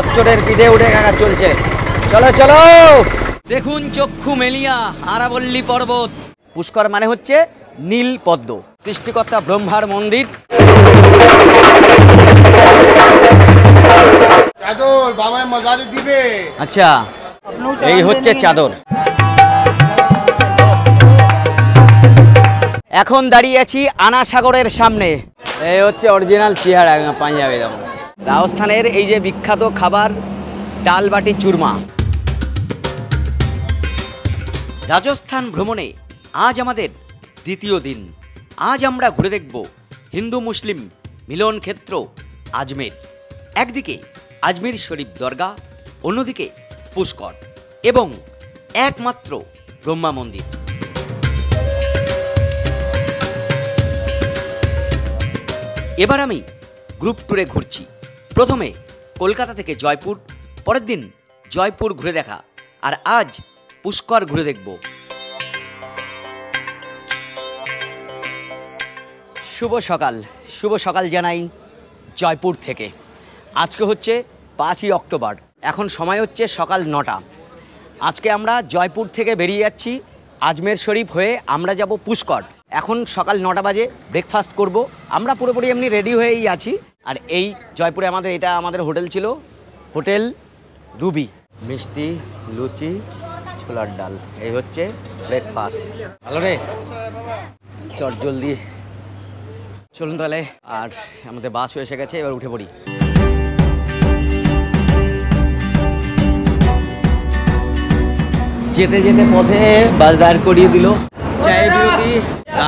অচ্চরের পিঠে উঠে কাকা চলছে। চলো চলো, দেখুন চক্ষু মেলিয়া আরাবল্লী পর্বত। পুষ্কর মানে হচ্ছে নীল পদ্ম, সৃষ্টিকর্তা ব্রহ্মার মন্দির। চাদর বাবা মজারে দিবে। আচ্ছা, এই হচ্ছে চাদর। এখন দাঁড়িয়ে আছি আনা সাগরের সামনে। এই হচ্ছে অরিজিনাল চেহারা পাঞ্জাবি। দেখুন রাজস্থানের এই যে বিখ্যাত খাবার ডাল বাটি চুরমা। রাজস্থান ভ্রমণে আজ আমাদের দ্বিতীয় দিন। আজ আমরা ঘুরে দেখব হিন্দু মুসলিম মিলন ক্ষেত্র আজমের। একদিকে আজমির শরীফ দরগা, অন্যদিকে পুষ্কর এবং একমাত্র ব্রহ্মা মন্দির। এবার আমি গ্রুপ ট্যুরে ঘুরছি। প্রথমে কলকাতা থেকে জয়পুর, পরের দিন জয়পুর ঘুরে দেখা, আর আজ পুষ্কর ঘুরে দেখব। শুভ সকাল, শুভ সকাল জানাই জয়পুর থেকে। আজকে হচ্ছে 5ই অক্টোবর, এখন সময় হচ্ছে সকাল 9টা। আজকে আমরা জয়পুর থেকে বেরিয়ে যাচ্ছি আজমের শরীফ হয়ে, আমরা যাব পুষ্কর। এখন সকাল 9টা বাজে, ব্রেকফাস্ট করব। আমরা পুরোপুরি এমনি রেডি হয়েই আছি। আর এই জয়পুরে এটা আমাদের হোটেল ছিল, হোটেল রুবি। মিষ্টি, লুচি, ছোলার ডাল, এই হচ্ছে ব্রেকফাস্ট। ভালো রে, চট জলদি চলুন তাহলে। আর আমাদের বাসও এসে গেছে, এবার উঠে পড়ি। যেতে যেতে পথে বাস দাঁড় করিয়ে দিল। চায়ে বিরতি,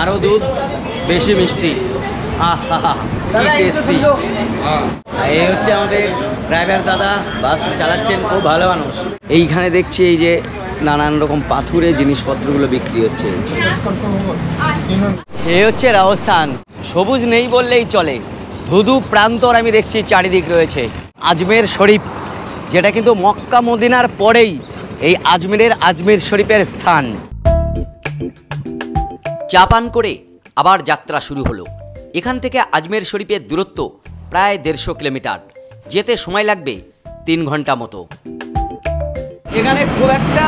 আরও দুধ, বেশি মিষ্টি। আহা কি টেস্টি। এই হচ্ছে আমাদের ড্রাইভার দাদা, বাস চালাচ্ছেন, খুব ভালো মানুষ। এইখানে দেখছি এই যে নানান রকম পাথুরে জিনিসপত্রগুলো বিক্রি হচ্ছে। এই হচ্ছে রাজস্থান, সবুজ নেই বললেই চলে। ধুধু প্রান্তর আমি দেখছি চারিদিক রয়েছে। আজমের শরীফ, যেটা কিন্তু মক্কা মদিনার পরেই এই আজমেরের আজমির শরীফের স্থান। চা পান করে আবার যাত্রা শুরু হলো। এখান থেকে আজমের শরীফের দূরত্ব প্রায় 150 কিলোমিটার। যেতে সময় লাগবে 3 ঘন্টা মতো। এখানে খুব একটা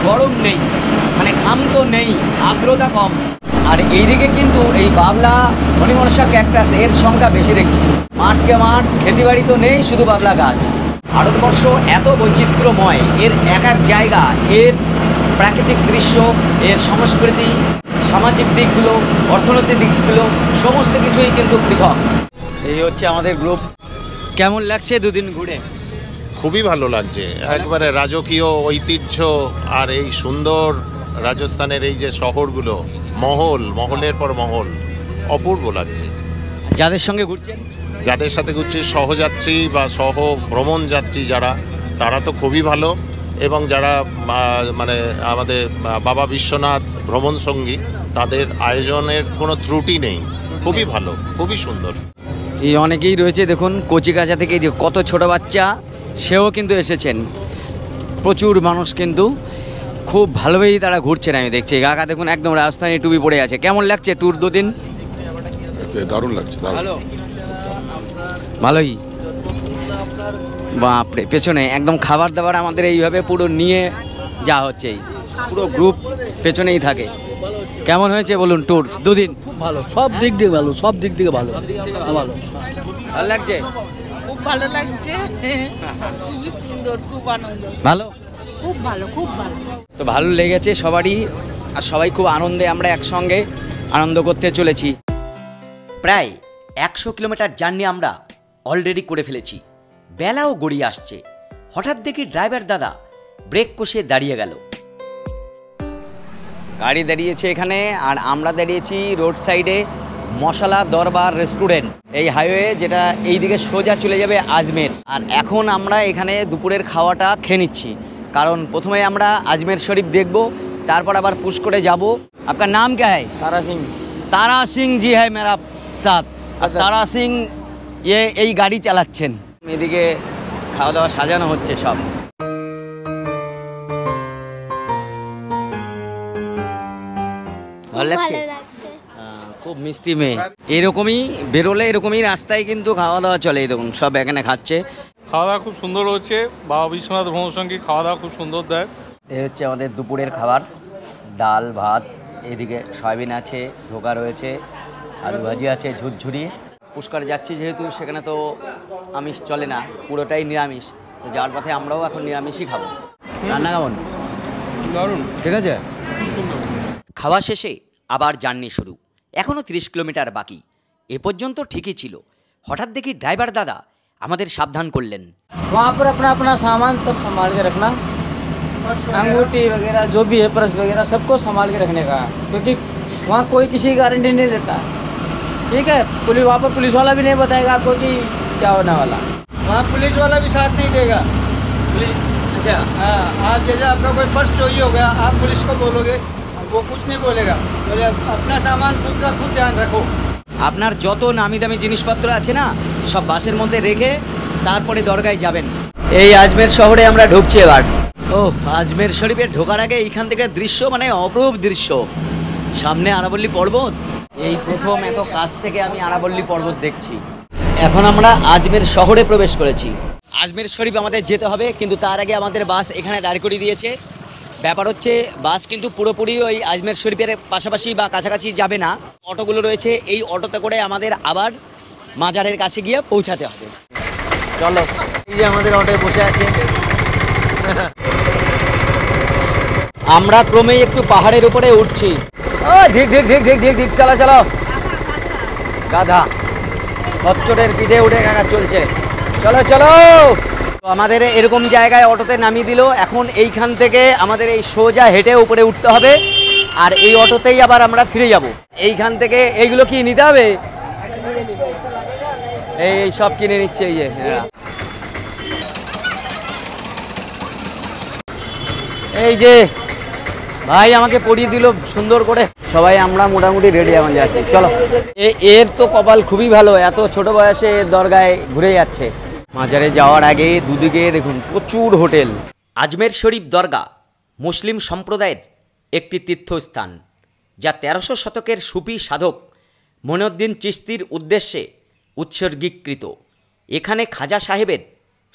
গরম নেই, ঘাম তো নেই, আর্দ্রতা কম। আর এইদিকে কিন্তু এই বাবলা মণিমনসা ক্যাকটাস এর সংখ্যা বেশি দেখছি। মাঠকে মাঠ, খেতিবাড়ি তো নেই, শুধু বাবলা গাছ। ভারতবর্ষ এত বৈচিত্র্যময়, এর এক এক জায়গা, এর প্রাকৃতিক দৃশ্য, এর সংস্কৃতি, সামাজিক দিকগুলো, অর্থনৈতিক দিকগুলো, সমস্ত কিছুই কিন্তু পৃথক। এই হচ্ছে আমাদের গ্রুপ। কেমন লাগছে দুদিন ঘুরে? খুবই ভালো লাগছে, একবারে রাজকীয় ঐতিহ্য। আর এই সুন্দর রাজস্থানের এই যে শহরগুলো, মহলের পর মহল, অপূর্ব লাগছে। যাদের সঙ্গে ঘুরছেন? যাদের সাথে ঘুরছি, সহযাত্রী বা সহ ভ্রমণ যাত্রী যারা, তারা তো খুবই ভালো। এবং যারা মানে আমাদের বাবা বিশ্বনাথ ভ্রমণ সঙ্গী, তাদের আয়োজনের কোনো ত্রুটি নেই, খুবই ভালো, খুবই সুন্দর। এই অনেকেই রয়েছে, দেখুন কচিকাঁচা থেকে যে কত ছোট বাচ্চা, সেও কিন্তু এসেছেন। প্রচুর মানুষ কিন্তু খুব ভালোভাবেই তারা ঘুরছেন আমি দেখছি। কাকা দেখুন একদম রাজস্থানী টুপি পড়ে আছে। কেমন লাগছে ট্যুর দুদিন? দারুণ লাগছে। ভালো, ভালোই। বাপরে, পেছনে একদম খাবার দাবার আমাদের এইভাবে পুরো নিয়ে যাওয়া হচ্ছে। পুরো গ্রুপ পেছনেই থাকে। কেমন হয়েছে বলুন ট্যুর দুদিন? খুব ভালো, সব দিক দিয়ে ভালো, সব দিক থেকে ভালো। ভালো ভালো লাগছে? খুব ভালো লাগছে, খুবই সুন্দর, খুব আনন্দ। ভালো, খুব ভালো, খুব ভালো। তো ভালো লেগেছে সবারই, আর সবাই খুব আনন্দে আমরা একসঙ্গে আনন্দ করতে চলেছি। প্রায় 100 কিলোমিটার জার্নি আমরা অলরেডি করে ফেলেছি। বেলাও গড়িয়ে আসছে। হঠাৎ দেখি ড্রাইভার দাদা ব্রেক কষে দাঁড়িয়ে গেল। গাড়ি দাঁড়িয়েছে এখানে, আর আমরা দাঁড়িয়েছি রোড সাইডে মশলা দরবার রেস্টুরেন্ট, এই হাইওয়ে যেটা এই দিকে সোজা চলে যাবে আজমের। আর এখন আমরা এখানে দুপুরের খাওয়াটা খেয়ে নিচ্ছি, কারণ প্রথমে আমরা আজমের শরীফ দেখব, তারপর আবার পুষ্করে যাব। আপনার নাম क्या है? तारा सिंह। तारा सिंह जी है मेरा साथ। तारा सिंह এই গাড়ি চালাচ্ছেন। এদিকে খাওয়া দাওয়া সাজানো হচ্ছে সব। ভালো লাগছে? খুব মিষ্টি মেয়ে। এরকমই বেরোলে এরকমই রাস্তায় কিন্তু খাওয়া দাওয়া চলে। দেখুন সব এখানে খাচ্ছে। খাওয়া দাওয়া খুব সুন্দর হচ্ছে, বাবা বিশ্বনাথ ভ্রমণসঙ্গী খাওয়া দাওয়া খুব সুন্দর দেয়। এই হচ্ছে আমাদের দুপুরের খাবার, ডাল ভাত, এদিকে সয়াবিন আছে, ধোকা রয়েছে, আলু ভাজি আছে, ঝুরঝুরি। পুষ্কর যাচ্ছি যেহেতু সেখানে তো আমিষ চলে না, পুরোটাই নিরামিষ, তো যাওয়ার পথে আমরাও এখন নিরামিষই খাবো। রান্না কেমন? দারুণ। ঠিক আছে। খাওয়া শেষে আবার জার্নি শুরু। এখনও 30 কিলোমিটার বাকি। এ পর্যন্ত ঠিকই ছিল, হঠাৎ দেখি ড্রাইভার দাদা আমাদের সাবধান করলেন। वहाँ पर अपना अपना सामान सब संभाल के रखना, अंगूठी वगैरह जो भी है, पर्स वगैरह सबको संभाल के रखने का, क्योंकि वहाँ कोई किसी की गारंटी नहीं लेता। ठीक है, वहाँ पर पुलिस वाला भी नहीं बताएगा आपको कि क्या होने वाला। वहाँ पुलिस वाला भी साथ नहीं देगा। अच्छा, हाँ, आप जैसे आपका कोई पर्स चोरी हो गया, आप पुलिस को बोलोगे, वो कुछ नहीं बोलेगा। बोले अपना सामान खुद का खुद ध्यान रखो। আপনার যত নামি দামি জিনিসপত্র আছে না, সব বাসের মধ্যে রেখে তারপরে দরগায় যাবেন। এই আজমের শহরে আমরা ঢুকছি এবার। ও, আজমের শরীফে ঢোকার আগে এইখান থেকে দৃশ্য মানে অপরূপ দৃশ্য। সামনে আরাবল্লী পর্বত, এই প্রথম এত কাছ থেকে আমি আরাবল্লী পর্বত দেখছি। এখন আমরা আজমের শহরে প্রবেশ করেছি। আজমের শরীফ আমাদের যেতে হবে, কিন্তু তার আগে আমাদের বাস এখানে দাঁড় করিয়ে দিয়েছে। ব্যাপার হচ্ছে বাস কিন্তু পুরোপুরি ওই আজমের শরীফের পাশাপাশি বা কাছাকাছি যাবে না। অটোগুলো রয়েছে, এই অটোতে করে আমাদের আবার মাজারের কাছে গিয়ে পৌঁছাতে হবে। চলো, এই যে আমাদের অটোয় বসে আছে। আমরা ক্রমেই একটু পাহাড়ের উপরে উঠছি। ও ঠিক ঠিক ঠিক ঠিক ঠিক ঠিক, চলো চলো। গাধা খচ্চরের পিঠে উঠে কাকা চলছে। চলো চলো। তো আমাদের এরকম জায়গায় অটোতে নামিয়ে দিল। এখন এইখান থেকে আমাদের এই সোজা হেঁটে উপরে উঠতে হবে, আর এই অটোতেই আবার আমরা ফিরে যাব। এইখান থেকে এইগুলো কি নিতে হবে? এই সব কিনে নিচ্ছে এই যে। হ্যাঁ, এই যে ভাই আমাকে পড়িয়ে দিল সুন্দর করে। সবাই আমরা মোটামুটি রেডি এখন যাচ্ছি। চলো। এর তো কপাল খুবই ভালো, এত ছোট বয়সে দরগায় ঘুরে যাচ্ছে। মাজারে যাওয়ার আগে দুদিকে দেখুন প্রচুর হোটেল। আজমের শরীফ দরগা মুসলিম সম্প্রদায়ের একটি তীর্থস্থান, যা 1300 শতকের সুফি সাধক মঈনুদ্দিন চিশতির উদ্দেশ্যে উৎসর্গীকৃত। এখানে খাজা সাহেবের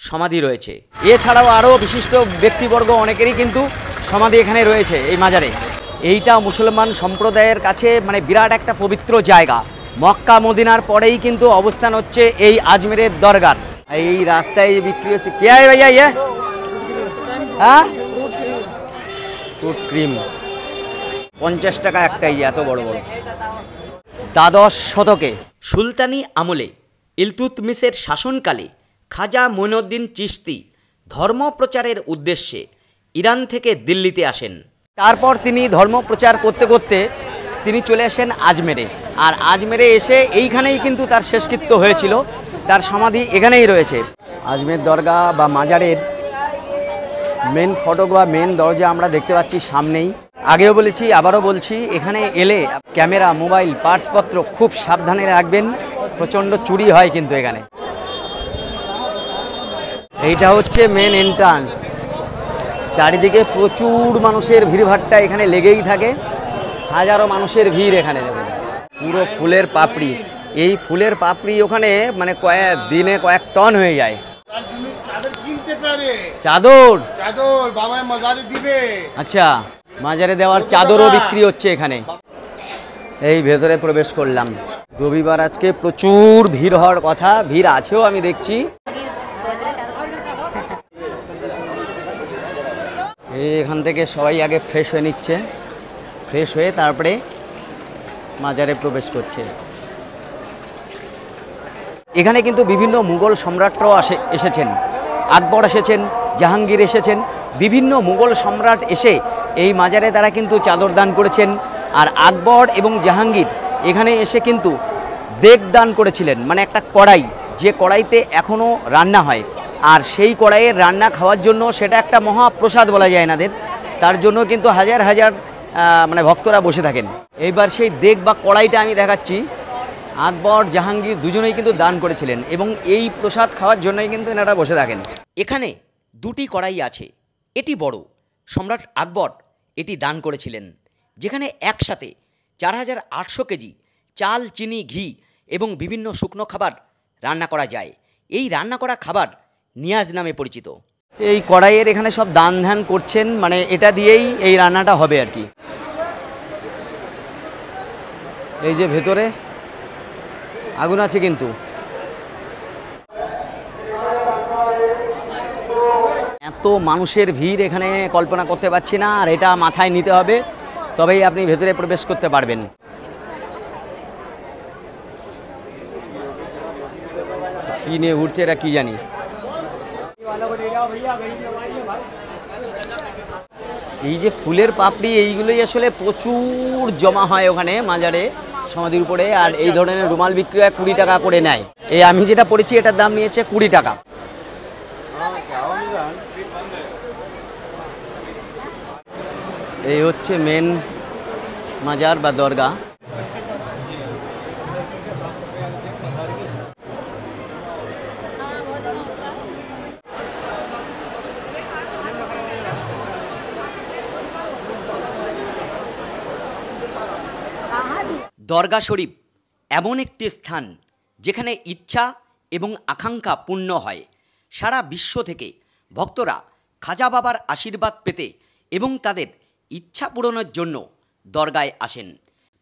সমাধি রয়েছে। এছাড়াও আরও বিশিষ্ট ব্যক্তিবর্গ অনেকেরই কিন্তু সমাধি এখানে রয়েছে এই মাজারে। এইটা মুসলমান সম্প্রদায়ের কাছে মানে বিরাট একটা পবিত্র জায়গা। মক্কা মদিনার পরেই কিন্তু অবস্থান হচ্ছে এই আজমেরের দরগার। এই রাস্তায় বিক্রি হচ্ছে কে আয় ভাইয়া? ইয়ে হ্যাঁ, ফ্রুট ক্রিম 50 টাকা একটাই, এত বড় বড়। দ্বাদশ শতকে সুলতানি আমলে ইলতুৎমিশের শাসনকালে খাজা মঈনুদ্দিন চিশতি ধর্মপ্রচারের উদ্দেশ্যে ইরান থেকে দিল্লিতে আসেন। তারপর তিনি ধর্মপ্রচার করতে করতে তিনি চলে আসেন আজমেরে। আর আজমেরে এসে এইখানেই কিন্তু তার শেষকৃত্য হয়েছিল। তার সমাধি এখানেই রয়েছে। আজমের দরগা বা মাজারের মেন ফটক বা মেন দরজা আমরা দেখতে পাচ্ছি সামনেই। আগেও বলেছি, আবারও বলছি, এখানে এলে ক্যামেরা, মোবাইল, পার্সপত্র খুব সাবধানে রাখবেন। প্রচণ্ড চুরি হয় কিন্তু এখানে। এইটা হচ্ছে মেন এন্ট্রান্স। চারিদিকে প্রচুর মানুষের ভিড়ভাট্টা এখানে লেগেই থাকে। হাজারো মানুষের ভিড় এখানে। দেখুন পুরো ফুলের পাপড়ি। এই ফুলের পাপড়ি ওখানে মানে দিনে কয়েক টন হয়ে যায়। চাদর চাদর বাবা মাজারে দিবে। আচ্ছা, মাজারে দেওয়ার চাদরও বিক্রি হচ্ছে এখানে। এই ভেতরে প্রবেশ করলাম। রবিবার আজকে প্রচুর ভিড় হওয়ার কথা, ভিড় আছেও আমি দেখছি। এখান থেকে সবাই আগে ফ্রেশ হয়ে নিচ্ছে, ফ্রেশ হয়ে তারপরে মাজারে প্রবেশ করছে। এখানে কিন্তু বিভিন্ন মুঘল সম্রাটরাও এসেছেন। আকবর এসেছেন, জাহাঙ্গীর এসেছেন, বিভিন্ন মুঘল সম্রাট এসে এই মাজারে তারা কিন্তু চাদর দান করেছেন। আর আকবর এবং জাহাঙ্গীর এখানে এসে কিন্তু দেগ দান করেছিলেন, মানে একটা কড়াই, যে কড়াইতে এখনও রান্না হয়। আর সেই কড়াইয়ের রান্না খাওয়ার জন্য সেটা একটা মহাপ্রসাদ বলা যায় এনাদের। তার জন্য কিন্তু হাজার হাজার মানে ভক্তরা বসে থাকেন। এইবার সেই দেগ বা কড়াইটা আমি দেখাচ্ছি। আকবর জাহাঙ্গীর দুজনেই কিন্তু দান করেছিলেন এবং এই প্রসাদ খাওয়ার জন্যই কিন্তু এনারা বসে থাকেন। এখানে দুটি কড়াই আছে। এটি বড়, সম্রাট আকবর এটি দান করেছিলেন, যেখানে একসাথে 4800 কেজি চাল, চিনি, ঘি এবং বিভিন্ন শুকনো খাবার রান্না করা যায়। এই রান্না করা খাবার নিয়াজ নামে পরিচিত। এই কড়াইয়ের এখানে সব দান ধ্যান করছেন, মানে এটা দিয়েই এই রান্নাটা হবে আর কি। এই যে ভেতরে আগুন আছে কিন্তু। এত মানুষের ভিড় এখানে কল্পনা করতে পারছি না, আর এটা মাথায় নিতে হবে, তবেই আপনি ভেতরে প্রবেশ করতে পারবেন। কি নিয়ে উঠছে এরা কি জানি। এই যে ফুলের পাপড়ি, এইগুলোই আসলে প্রচুর জমা হয় ওখানে মাজারে সমাধির উপরে। আর এই ধরনের রুমাল বিক্রি হয় 20 টাকা করে নেয়। এই আমি যেটা পড়েছি এটার দাম নিয়েছে 20 টাকা। এই হচ্ছে মেন মাজার বা দরগা। দরগা শরীফ এমন একটি স্থান যেখানে ইচ্ছা এবং আকাঙ্ক্ষা পূর্ণ হয়। সারা বিশ্ব থেকে ভক্তরা খাজা বাবার আশীর্বাদ পেতে এবং তাদের ইচ্ছা পূরণের জন্য দরগায় আসেন।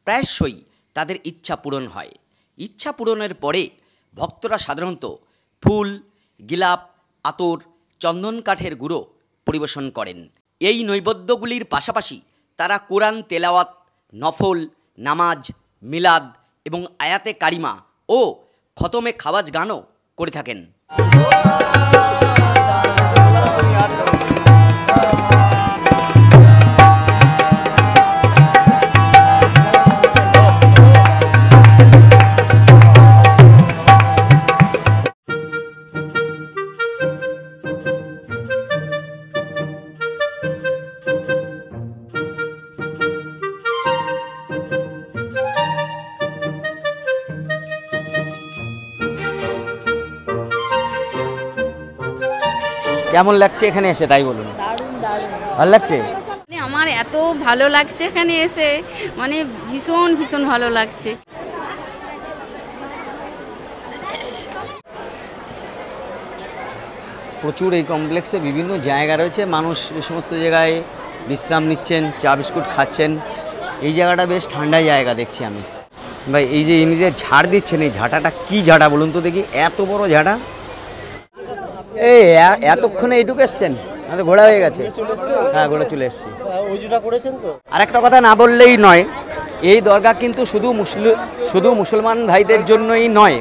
প্রায়শই তাদের ইচ্ছা পূরণ হয়। ইচ্ছা পূরণের পরে ভক্তরা সাধারণত ফুল, গিলাপ, আতর, চন্দন কাঠের গুঁড়ো পরিবেশন করেন। এই নৈবেদ্যগুলির পাশাপাশি তারা কোরআন তেলাওয়াত, নফল নামাজ, মিলাদ এবং আয়াতে কারিমা ও খতমে খাওয়াজ গানও করে থাকেন। কেমন লাগছে এখানে এসে তাই বলুন? দারুণ দারুণ ভালো লাগছে? মানে আমার এত ভালো লাগছে এখানে এসে, মানে ভীষণ ভীষণ ভালো লাগছে। প্রচুর এই কমপ্লেক্সে বিভিন্ন জায়গা রয়েছে, মানুষ এই সমস্ত জায়গায় বিশ্রাম নিচ্ছেন, চা বিস্কুট খাচ্ছেন। এই জায়গাটা বেশ ঠান্ডা জায়গা দেখছি আমি। ভাই এই যে ইনি যে ঝাড় দিচ্ছেন, এই ঝাঁটাটা কি ঝাঁটা বলুন তো দেখি? এত বড় ঝাঁটা! এই এতক্ষণে এইটুকু এসছেন? ঘোড়া হয়ে গেছে? হ্যাঁ, ঘোড়া চলে এসছি। আর একটা কথা না বললেই নয়, এই দরগা কিন্তু শুধু মুসলমান ভাইদের জন্যই নয়,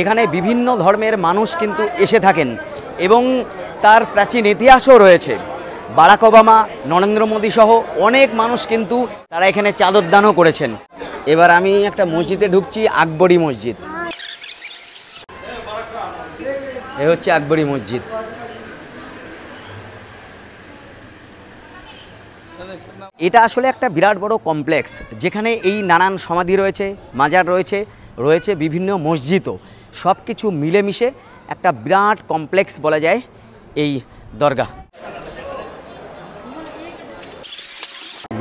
এখানে বিভিন্ন ধর্মের মানুষ কিন্তু এসে থাকেন এবং তার প্রাচীন ইতিহাসও রয়েছে। বারাক ওবামা, নরেন্দ্র মোদী সহ অনেক মানুষ কিন্তু তারা এখানে চাদর দানও করেছেন। এবার আমি একটা মসজিদে ঢুকছি, আকবরী মসজিদ। এ হচ্ছে আকবরী মসজিদ। এটা আসলে একটা বিরাট বড় কমপ্লেক্স, যেখানে এই নানান সমাধি রয়েছে, মাজার রয়েছে, রয়েছে বিভিন্ন মসজিদও। সব কিছু মিলেমিশে একটা বিরাট কমপ্লেক্স বলা যায় এই দরগা।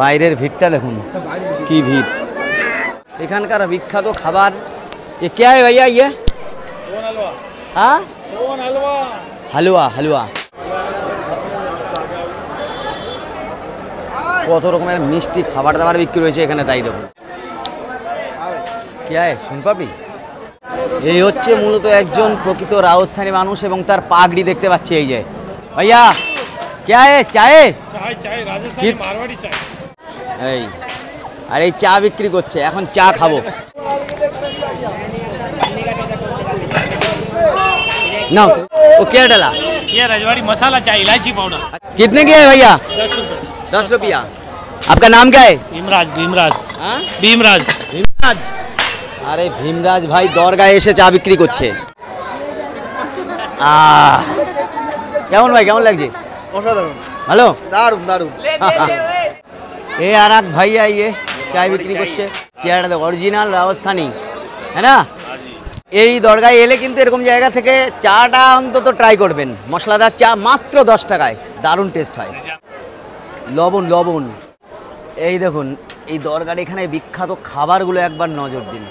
বাইরের ভিড়টা দেখুন, কি ভিড়! এখানকার বিখ্যাত খাবার এ কে है भैया? ये हाँ, হালুয়া। হালুয়া কত রকমের মিষ্টি খাবার দাবার বিক্রি হয়েছে এখানে, তাই দেখুন। কে है? সোনপাপড়ি। এই হচ্ছে মূলত একজন প্রকৃত রাজস্থানী মানুষ এবং তার পাগড়ি দেখতে পাচ্ছি। এই যে ভাইয়া কে है? চায়ে মারওয়াড়ি চায়। এই আর এই চা বিক্রি করছে, এখন চা খাবো ना। वो क्या डाला? ये रजवाड़ी मसाला चाय, इलायची पाउडर। कितने की है भैया? 10 रुपया। आपका नाम क्या है? भीमराज। भीमराज। हाँ? भीमराज। ভীমরাজ। আরে ভীমরাজ ভাই দরগায় এসে চা বিক্রি করছে। কেমন ভাই, কেমন লাগছে? অসাধারণ, ভালো, দারুণ দারুণ। এ আর এক ভাইয়া ইয়ে চায় বিক্রি করছে। চেয়ারটা দেখো, অরিজিনাল রাজস্থানী, হ্যাঁ না? এই দরগায় এলে কিন্তু এরকম জায়গা থেকে চাটা অন্তত ট্রাই করবেন। মশলাদার চা মাত্র 10 টাকায়, দারুণ টেস্ট হয়। লবণ লবণ। এই দেখুন এই দরগার এখানে বিখ্যাত খাবারগুলো একবার নজর দিন,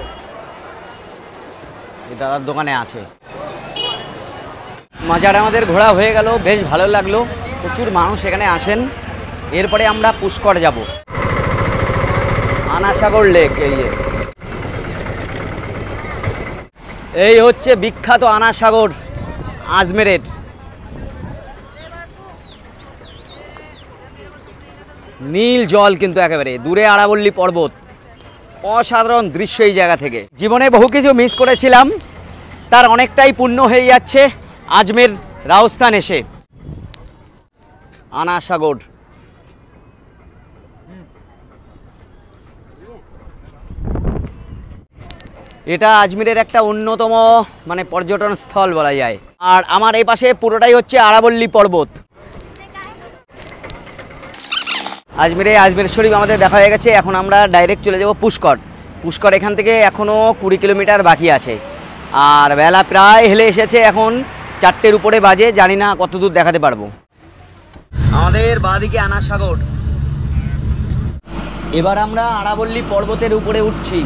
এই দাদার দোকানে আছে। মাজার আমাদের ঘোরা হয়ে গেল, বেশ ভালো লাগলো, প্রচুর মানুষ এখানে আসেন। এরপরে আমরা পুষ্কর যাব। আনাসাগর লেক, এই হচ্ছে বিখ্যাত আনাসাগর আজমেরের। নীল জল কিন্তু একেবারে, দূরে আরাবল্লী পর্বত, অসাধারণ দৃশ্য এই জায়গা থেকে। জীবনে বহু কিছু মিস করেছিলাম, তার অনেকটাই পূর্ণ হয়ে যাচ্ছে আজমের রাজস্থান এসে। আনাসাগর, এটা আজমিরের একটা অন্যতম মানে পর্যটন স্থল বলা যায়। আর আমার এই পাশে পুরোটাই হচ্ছে আরাবল্লী পর্বত। আজমের শরীফ আমাদের দেখা হয়ে গেছে, এখন আমরা ডাইরেক্ট চলে যাব পুষ্কর। পুষ্কর এখান থেকে এখনও 20 কিলোমিটার বাকি আছে। আর বেলা প্রায় হেলে এসেছে, এখন 4টের উপরে বাজে, জানি না কত দূর দেখাতে পারবো। আমাদের বাঁদিকে আনাসাগর। এবার আমরা আরাবল্লী পর্বতের উপরে উঠছি।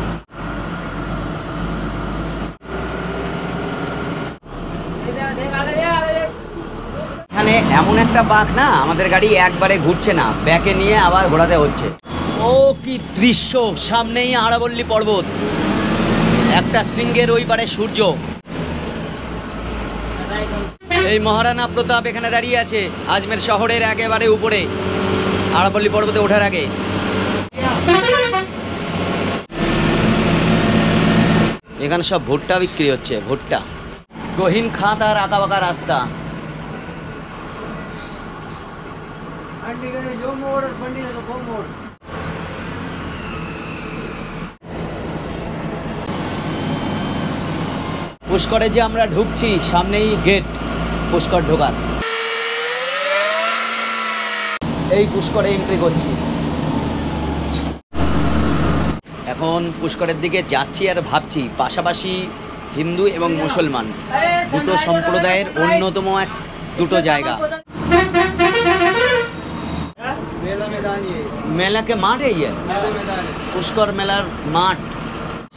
এখানে এমন একটা বাঁক না, আমাদের গাড়ি একবারে ঘুরছে না, ব্যাকে নিয়ে আবার ঘোরাতে হচ্ছে। ও কি দৃশ্য! সামনেই আরাবল্লী পর্বত, একটা শৃঙ্গের ওই পারে সূর্য। এই মহারানা প্রতাপ এখানে দাঁড়িয়ে আছে আজমের শহরের একেবারে উপরে, আরাবল্লী পর্বতে ওঠার আগে। এখানে সব ভুট্টা বিক্রি হচ্ছে, ভুট্টা। গহীন খাত আর আঁকাবাঁকা রাস্তা। পুষ্করে যে আমরা ঢুকছি, সামনেই গেট পুষ্কর ঢোকার। এই পুষ্করে এন্ট্রি করছি। এখন পুষ্করের দিকে যাচ্ছি আর ভাবছি, পাশাপাশি হিন্দু এবং মুসলমান দুটো সম্প্রদায়ের অন্যতম দুটো জায়গা। মেলাকে মাঠ, এই পুষ্কর মেলার মাঠ।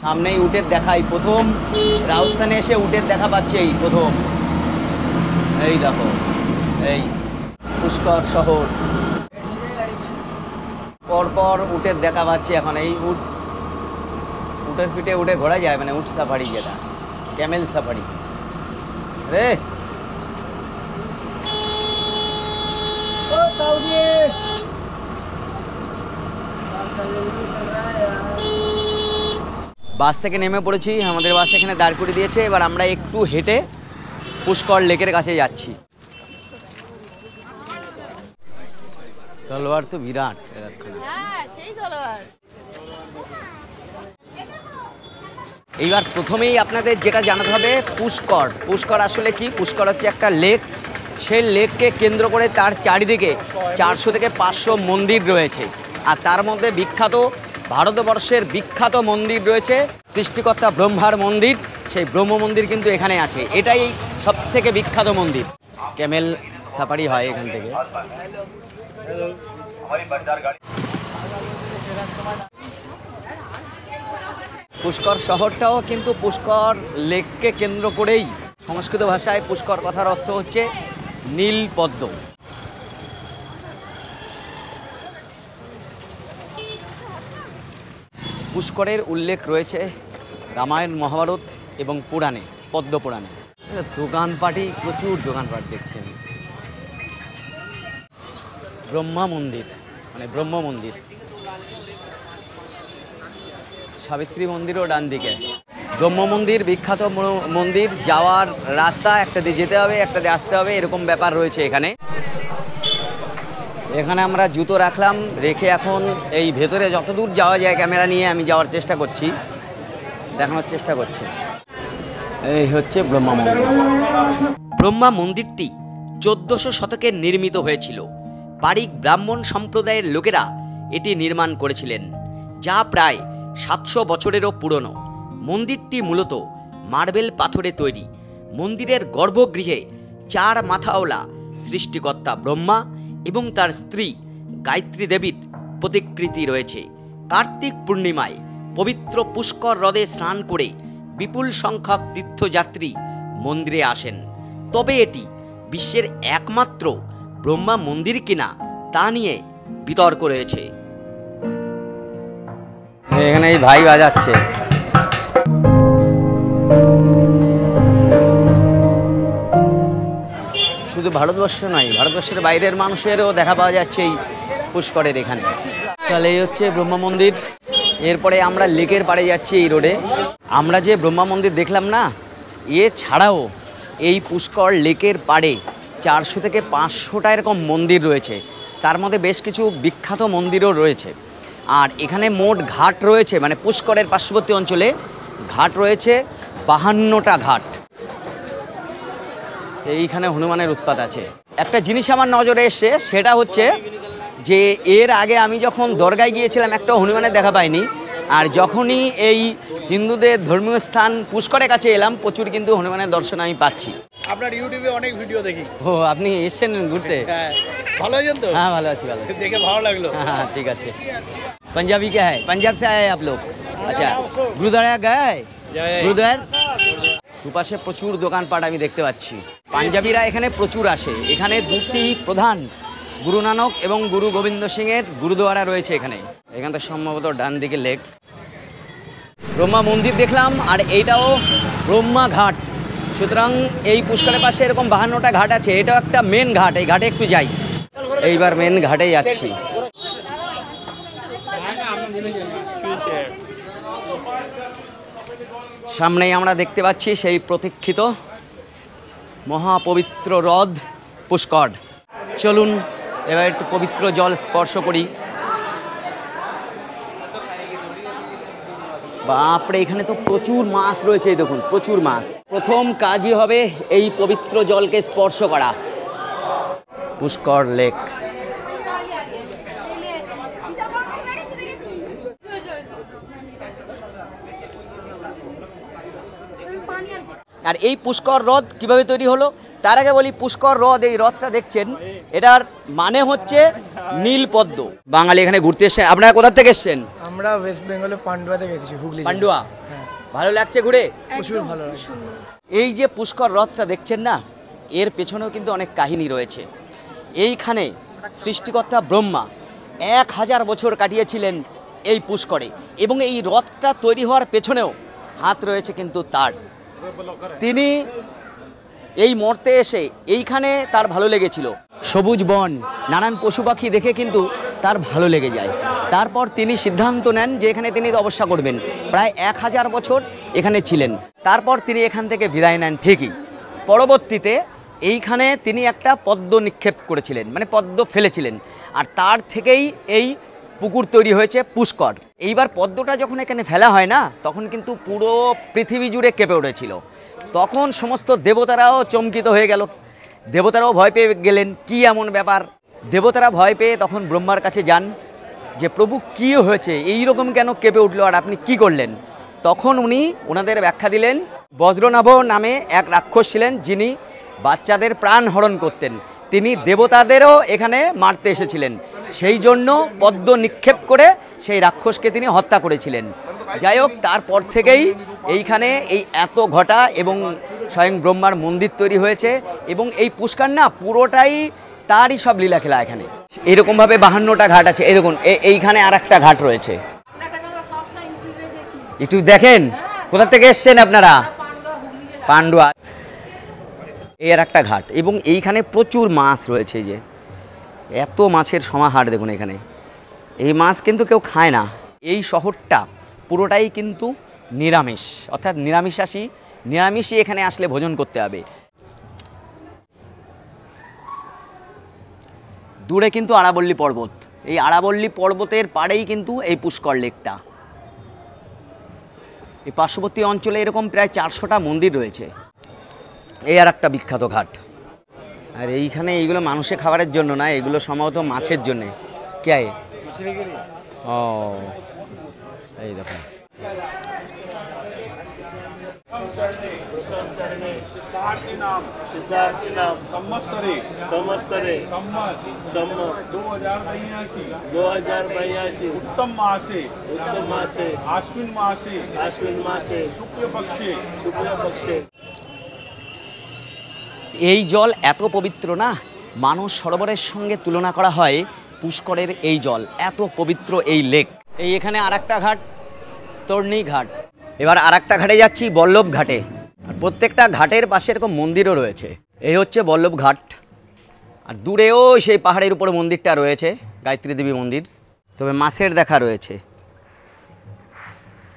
সামনেই উটের দেখাই প্রথম, রাজস্থানে এসে উটের দেখা পাচ্ছে এই প্রথম। এই দেখো, এই পুষ্কর শহর, পরপর উটের দেখা পাচ্ছে এখন। এই উটের পিঠে উঠে ঘোরা যায়, মানে উট সাফারি, যেটা ক্যামেল সাফারি। রে বাস থেকে নেমে পড়েছি, আমাদের বাস এখানে দাঁড় করে দিয়েছে। এবার আমরা একটু হেঁটে পুষ্কর লেকের কাছে যাচ্ছি। তলোয়ার তো বিরাট, এইবার প্রথমেই আপনাদের যেটা জানাতে হবে, পুষ্কর আসলে কি? পুষ্কর হচ্ছে একটা লেক। সেই লেককে কেন্দ্র করে তার চারিদিকে 400 থেকে 500 মন্দির রয়েছে। আর তার মধ্যে বিখ্যাত, ভারতবর্ষের বিখ্যাত মন্দির রয়েছে সৃষ্টিকর্তা ব্রহ্মার মন্দির। সেই ব্রহ্ম মন্দির কিন্তু এখানে আছে, এটাই সব থেকে বিখ্যাত মন্দির। ক্যামেল সাফারি হয় এখান থেকে। পুষ্কর শহরটাও কিন্তু পুষ্কর লেককে কেন্দ্র করেই। সংস্কৃত ভাষায় পুষ্কর কথার অর্থ হচ্ছে নীল পদ্ম। পুষ্করের উল্লেখ রয়েছে রামায়ণ, মহাভারত এবং পুরাণে, পদ্ম পুরাণে। দোকানপাটি, প্রচুর দোকানপাট দেখছেন। ব্রহ্মা মন্দির, মানে ব্রহ্ম মন্দির। সাবিত্রী মন্দিরও ডান দিকে। ব্রহ্ম মন্দির বিখ্যাত মন্দির, যাওয়ার রাস্তা একটা দিয়ে যেতে হবে, একটা দিয়ে আসতে হবে, এরকম ব্যাপার রয়েছে এখানে। এখানে আমরা জুতো রাখলাম, রেখে এখন এই ভেতরে যতদূর যাওয়া যায় ক্যামেরা নিয়ে আমি যাওয়ার চেষ্টা করছি, দেখানোর চেষ্টা করছি। এই হচ্ছে ব্রহ্মা মন্দির। ব্রহ্মা মন্দিরটি 1400 শতকে নির্মিত হয়েছিল। পারিক ব্রাহ্মণ সম্প্রদায়ের লোকেরা এটি নির্মাণ করেছিলেন, যা প্রায় 700 বছরেরও পুরনো। মন্দিরটি মূলত মার্বেল পাথরে তৈরি। মন্দিরের গর্ভগৃহে 4 মাথাওয়ালা সৃষ্টিকর্তা ব্রহ্মা এবং তার স্ত্রী গায়ত্রী দেবীর প্রতিকৃতি রয়েছে। কার্তিক পূর্ণিমায় পবিত্র পুষ্কর হ্রদে স্নান করে বিপুল সংখ্যক তীর্থযাত্রী মন্দিরে আসেন। তবে এটি বিশ্বের একমাত্র ব্রহ্মা মন্দির কিনা তা নিয়ে বিতর্ক রয়েছে। এখানে এই ভাই বাজাচ্ছে। শুধু ভারতবর্ষ নয়, ভারতবর্ষের বাইরের মানুষেরও দেখা পাওয়া যাচ্ছে এই পুষ্করের এখানে। তাহলে এই হচ্ছে ব্রহ্মা মন্দির। এরপরে আমরা লেকের পাড়ে যাচ্ছি এই রোডে। আমরা যে ব্রহ্মা মন্দির দেখলাম না, এছাড়াও এই পুষ্কর লেকের পাড়ে 400 থেকে 500টা এরকম মন্দির রয়েছে। তার মধ্যে বেশ কিছু বিখ্যাত মন্দিরও রয়েছে। আর এখানে মোট ঘাট রয়েছে, মানে পুষ্করের পার্শ্ববর্তী অঞ্চলে ঘাট রয়েছে 52টা ঘাট। এইখানে হনুমানের উৎপাত আছে। একটা জিনিস আমার নজরে এসছে, সেটা হচ্ছে যে এর আগে আমি যখন দরগায় গিয়েছিলাম একটা হনুমানের দেখা পাইনি, আর যখনই এই হিন্দুদের ধর্মীয় স্থান পুষ্করের কাছে এলাম প্রচুর কিন্তু হনুমানের দর্শন আমি পাচ্ছি। আপনার ইউটিউবে অনেক ভিডিও দেখি। ও, আপনি এসেছেন ঘুরতে? হ্যাঁ, ভালো আছেন তো? হ্যাঁ, ভালো আছি, ভালো। দেখে ভালো লাগলো। হ্যাঁ, ঠিক আছে। पंजाबी क्या है? पंजाब से आए हैं आप लोग? अच्छा, गुरुद्वारा गए हैं? গুরুদ্বার দুপাশে প্রচুর দোকানপাট আমি দেখতে পাচ্ছি। পাঞ্জাবিরা এখানে প্রচুর আসে। এখানে দুটি প্রধান গুরু নানক এবং গুরু গোবিন্দ সিংয়ের গুরুদ্বারা রয়েছে এখানে। এখান থেকে সম্ভবত ডান দিকে লেক। ব্রহ্মা মন্দির দেখলাম, আর এইটাও ব্রহ্মা ঘাট। সুতরাং এই পুষ্করের পাশে এরকম 52টা ঘাট আছে। এটাও একটা মেন ঘাট, এই ঘাটে একটু যাই। এইবার মেন ঘাটে যাচ্ছি। সামনেই আমরা দেখতে পাচ্ছি সেই প্রতীক্ষিত মহাপবিত্র হ্রদ পুষ্কর। চলুন এবার একটু পবিত্র জল স্পর্শ করি। বাপরে, এখানে তো প্রচুর মাছ রয়েছে, এই দেখুন প্রচুর মাছ। প্রথম কাজই হবে এই পবিত্র জলকে স্পর্শ করা। পুষ্কর লেক। আর এই পুষ্কর হ্রদ কিভাবে তৈরি হলো তার আগে বলি, পুষ্কর হ্রদ, এই হ্রদটা দেখছেন, এটার মানে হচ্ছে নীল পদ্ম। বাঙালি এখানে ঘুরতে এসেছেন। আপনারা কোথা থেকে এসেছেন? আমরা ওয়েস্ট বেঙ্গলে পান্ডুয়া থেকে এসেছি, হুগলি। পান্ডুয়া? ভালো লাগছে ঘুরে? প্রচুর ভালো লাগছে। এই যে পুষ্কর হ্রদটা দেখছেন না, এর পেছনেও কিন্তু অনেক কাহিনী রয়েছে। এইখানে সৃষ্টিকর্তা ব্রহ্মা 1000 বছর কাটিয়েছিলেন এই পুষ্করে, এবং এই হ্রদটা তৈরি হওয়ার পেছনেও হাত রয়েছে কিন্তু তার। তিনি এই মর্তে এসে এইখানে তার ভালো লেগেছিল, সবুজ বন, নানান পশু পাখি দেখে কিন্তু তার ভালো লেগে যায়। তারপর তিনি সিদ্ধান্ত নেন যে এখানে তিনি তপস্যা করবেন। প্রায় 1000 বছর এখানে ছিলেন। তারপর তিনি এখান থেকে বিদায় নেন ঠিকই। পরবর্তীতে এইখানে তিনি একটা পদ্ম নিক্ষেপ করেছিলেন, মানে পদ্ম ফেলেছিলেন, আর তার থেকেই এই পুকুর তৈরি হয়েছে পুষ্কর। এইবার পদ্মটা যখন এখানে ফেলা হয় না, তখন কিন্তু পুরো পৃথিবী জুড়ে কেঁপে উঠেছিল। তখন সমস্ত দেবতারাও চমকিত হয়ে গেল, দেবতারাও ভয় পেয়ে গেলেন। কি এমন ব্যাপার? দেবতারা ভয় পেয়ে তখন ব্রহ্মার কাছে যান যে প্রভু কী হয়েছে, এই রকম কেন কেঁপে উঠলো, আর আপনি কি করলেন? তখন উনি ওনাদের ব্যাখ্যা দিলেন। বজ্রনাভ নামে এক রাক্ষস ছিলেন, যিনি বাচ্চাদের প্রাণ হরণ করতেন। তিনি দেবতাদেরও এখানে মারতে এসেছিলেন, সেই জন্য পদ্ম নিক্ষেপ করে সেই রাক্ষসকে তিনি হত্যা করেছিলেন। যাই হোক, তারপর থেকেই এইখানে এই এত ঘটা এবং স্বয়ং ব্রহ্মার মন্দির তৈরি হয়েছে। এবং এই পুষ্কর না পুরোটাই তারই সব লীলা খেলা। এখানে এরকমভাবে 52টা ঘাট আছে। এরকম এইখানে আর একটা ঘাট রয়েছে, একটু দেখেন। কোথা থেকে এসছেন আপনারা? পান্ডুয়া। এই আর একটা ঘাট, এবং এইখানে প্রচুর মাছ রয়েছে। যে এত মাছের সমাহার দেখুন এখানে। এই মাছ কিন্তু কেউ খায় না। এই শহরটা পুরোটাই কিন্তু নিরামিষ, অর্থাৎ নিরামিষই এখানে আসলে ভোজন করতে হবে। দূরে কিন্তু আরাবল্লী পর্বত। এই আরাবল্লী পর্বতের পাড়েই কিন্তু এই পুষ্কর লেকটা। এই পার্শ্ববর্তী অঞ্চলে এরকম প্রায় 400টা মন্দির রয়েছে। এই আর একটা বিখ্যাত ঘাট। আর এইখানে এইগুলো মানুষের খাবারের জন্য না, এগুলো সম্ভবত মাছের জন্যে। কে? ও, এই দেখো। उत्तम मासे आश्विन मासे शुक्ल पक्षे এই জল এত পবিত্র না, মানস সরোবরের সঙ্গে তুলনা করা হয় পুষ্করের এই জল, এত পবিত্র এই লেক। এই এখানে আরেকটা ঘাট, তর্ণী ঘাট। এবার আরেকটা ঘাটে যাচ্ছি, বল্লভ ঘাটে। প্রত্যেকটা ঘাটের পাশে এরকম মন্দিরও রয়েছে। এই হচ্ছে বল্লভ ঘাট, আর দূরেও সেই পাহাড়ের উপরে মন্দিরটা রয়েছে, গায়ত্রী দেবী মন্দির। তবে মাছের দেখা রয়েছে,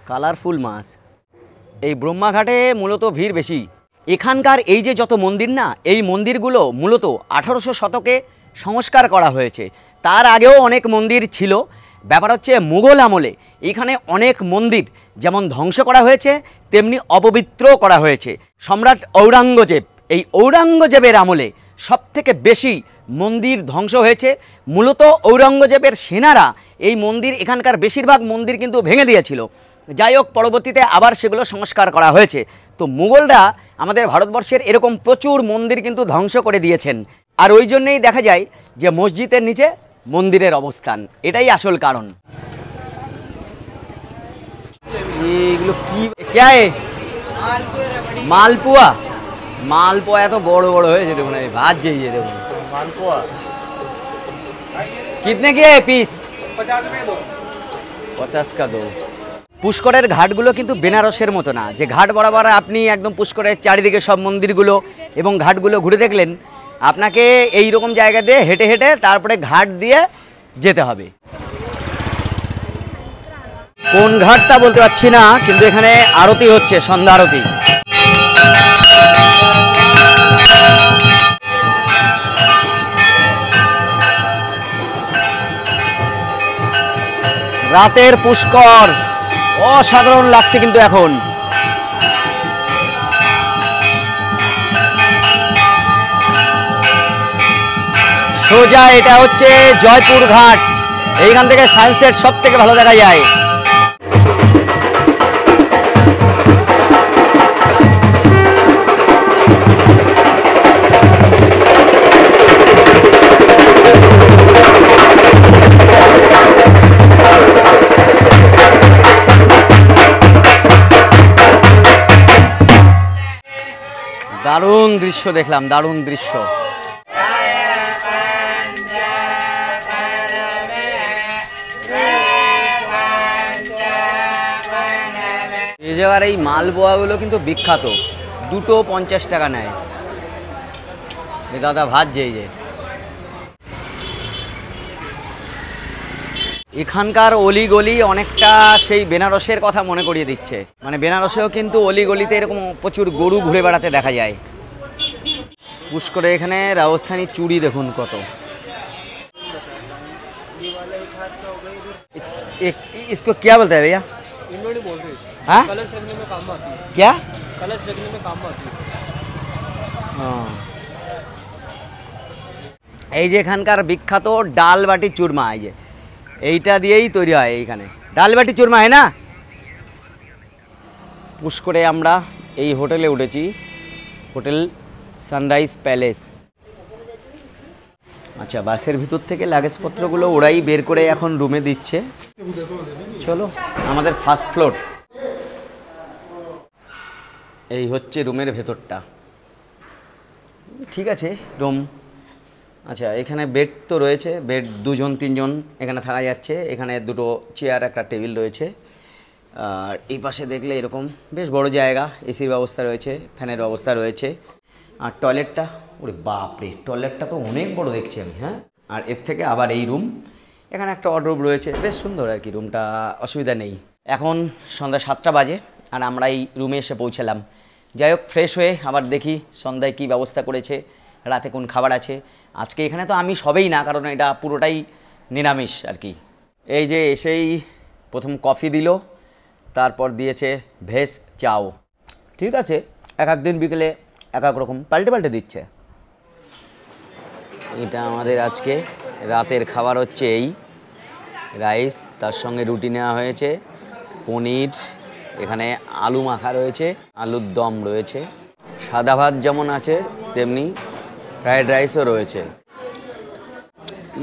কালারফুল মাছ। এই ব্রহ্মাঘাটে মূলত ভিড় বেশি। এখানকার এই যে যত মন্দির না, এই মন্দিরগুলো মূলত 1800 শতকে সংস্কার করা হয়েছে। তার আগেও অনেক মন্দির ছিল। ব্যাপার হচ্ছে মুঘল আমলে এখানে অনেক মন্দির যেমন ধ্বংস করা হয়েছে, তেমনি অপবিত্র করা হয়েছে। সম্রাট ঔরঙ্গজেব, এই ঔরঙ্গজেবের আমলে সবথেকে বেশি মন্দির ধ্বংস হয়েছে। মূলত ঔরঙ্গজেবের সেনারা এই মন্দির, এখানকার বেশিরভাগ মন্দির কিন্তু ভেঙে দিয়েছিল। যাই হোক, পরবর্তীতে আবার সেগুলো সংস্কার করা হয়েছে। তো মুঘলরা আমাদের ভারতবর্ষের এরকম প্রচুর মন্দির কিন্তু ধ্বংস করে দিয়েছেন। আর ওই জন্যেই দেখা যায় যে মসজিদের নিচে মন্দিরের অবস্থান, এটাই আসল কারণ। এগুলো কি, ক্যা है? মালপোয়া। মালপোয়া এত বড় বড় হয়েছে দেখুন, ভাত যেয়ে দেখুন মালপোয়া। कितने के है पीस? 50 का दो। পুষ্করের ঘাটগুলো কিন্তু বেনারসের মতো না, যে ঘাট বরাবর আপনি একদম পুষ্করের চারিদিকে সব মন্দিরগুলো এবং ঘাটগুলো ঘুরে দেখলেন। আপনাকে এই রকম জায়গা দিয়ে হেঁটে হেঁটে তারপরে ঘাট দিয়ে যেতে হবে। কোন ঘাটটা বলতে পারছি না, কিন্তু এখানে আরতি হচ্ছে, সন্ধ্যা আরতি। রাতের পুষ্কর অসাধারণ লাগছে কিন্তু এখন। সোজা এটা হচ্ছে জয়পুর ঘাট। এইখান থেকে সানসেট সব থেকে ভালো দেখা যায়। দারুণ দৃশ্য দেখলাম, দারুণ দৃশ্য। এই জায়গার এই মালপোয়াগুলো কিন্তু বিখ্যাত, দুটো 50 টাকা নেয়। দাদা ভাত যেই যে এখানকার অলিগলি অনেকটা সেই বেনারসের কথা মনে করিয়ে দিচ্ছে। মানে বেনারসেও কিন্তু অলিগলিতে এরকম প্রচুর গরু ঘুরে বেড়াতে দেখা যায়। পুষ্করে এখানে রাজস্থানী চুড়ি দেখুন কত। इसको क्या बोलते हैं भैया? हाँ? कलश रखने में काम आती है। क्या? कलश रखने में काम आती है। हाँ। এই যে এখানকার বিখ্যাত ডাল বাটি চুরমা, এই যে এইটা দিয়েই তৈরি হয় এইখানে। ডাল বাটি চুরমা হয় না? পুষ্করে আমরা এই হোটেলে উঠেছি, হোটেল সানরাইজ প্যালেস। আচ্ছা, বাসের ভিতর থেকে লাগেজপত্রগুলো ওরাই বের করে এখন রুমে দিচ্ছে। চলো, আমাদের ফার্স্ট ফ্লোর। এই হচ্ছে রুমের ভেতরটা। ঠিক আছে রুম। আচ্ছা, এখানে বেড তো রয়েছে, বেড 2 জন 3 জন এখানে থাকা যাচ্ছে। এখানে দুটো চেয়ার, একটা টেবিল রয়েছে। আর এই পাশে দেখলে এরকম বেশ বড় জায়গা, এসির ব্যবস্থা রয়েছে, ফ্যানের ব্যবস্থা রয়েছে। আর টয়লেটটা, ওরে বাপরে, টয়লেটটা তো অনেক বড় দেখছি আমি। হ্যাঁ, আর এর থেকে আবার এই রুম, এখানে একটা ওয়ার্ডরোব রয়েছে, বেশ সুন্দর আর কি রুমটা, অসুবিধা নেই। এখন সন্ধ্যা 7টা বাজে আর আমরা এই রুমে এসে পৌঁছালাম। যাই হোক, ফ্রেশ হয়ে আবার দেখি সন্ধ্যায় কী ব্যবস্থা করেছে, রাতে কোন খাবার আছে। আজকে এখানে তো আমি সবেই না, কারণ এটা পুরোটাই নিরামিষ আর কি। এই যে এসেই প্রথম কফি দিল, তারপর দিয়েছে ভেজ চাও। ঠিক আছে, এক এক দিন বিকেলে এক এক রকম পাল্টে পাল্টে দিচ্ছে। এটা আমাদের আজকে রাতের খাবার হচ্ছে এই রাইস, তার সঙ্গে রুটি নেওয়া হয়েছে, পনির, এখানে আলু মাখা রয়েছে, আলুর দম রয়েছে, সাদা ভাত যেমন আছে তেমনি ফ্রায়েড রাইসও রয়েছে।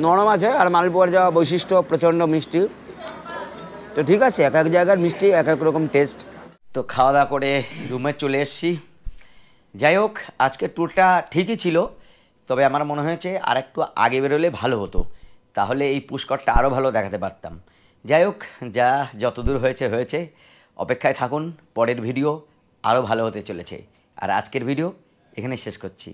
নরম আছে, আর মালপোয়ার যাওয়া বৈশিষ্ট্য প্রচণ্ড মিষ্টি। তো ঠিক আছে, এক এক জায়গার মিষ্টি এক এক রকম টেস্ট। তো খাওয়া দাওয়া করে রুমে চলে এসেছি। যাই হোক, আজকের ট্যুরটা ঠিকই ছিল, তবে আমার মনে হয়েছে আর একটু আগে বেরোলে ভালো হতো, তাহলে এই পুষ্করটা আরও ভালো দেখাতে পারতাম। যাই হোক, যা যতদূর হয়েছে হয়েছে, অপেক্ষায় থাকুন, পরের ভিডিও আরও ভালো হতে চলেছে। আর আজকের ভিডিও এখানে শেষ করছি।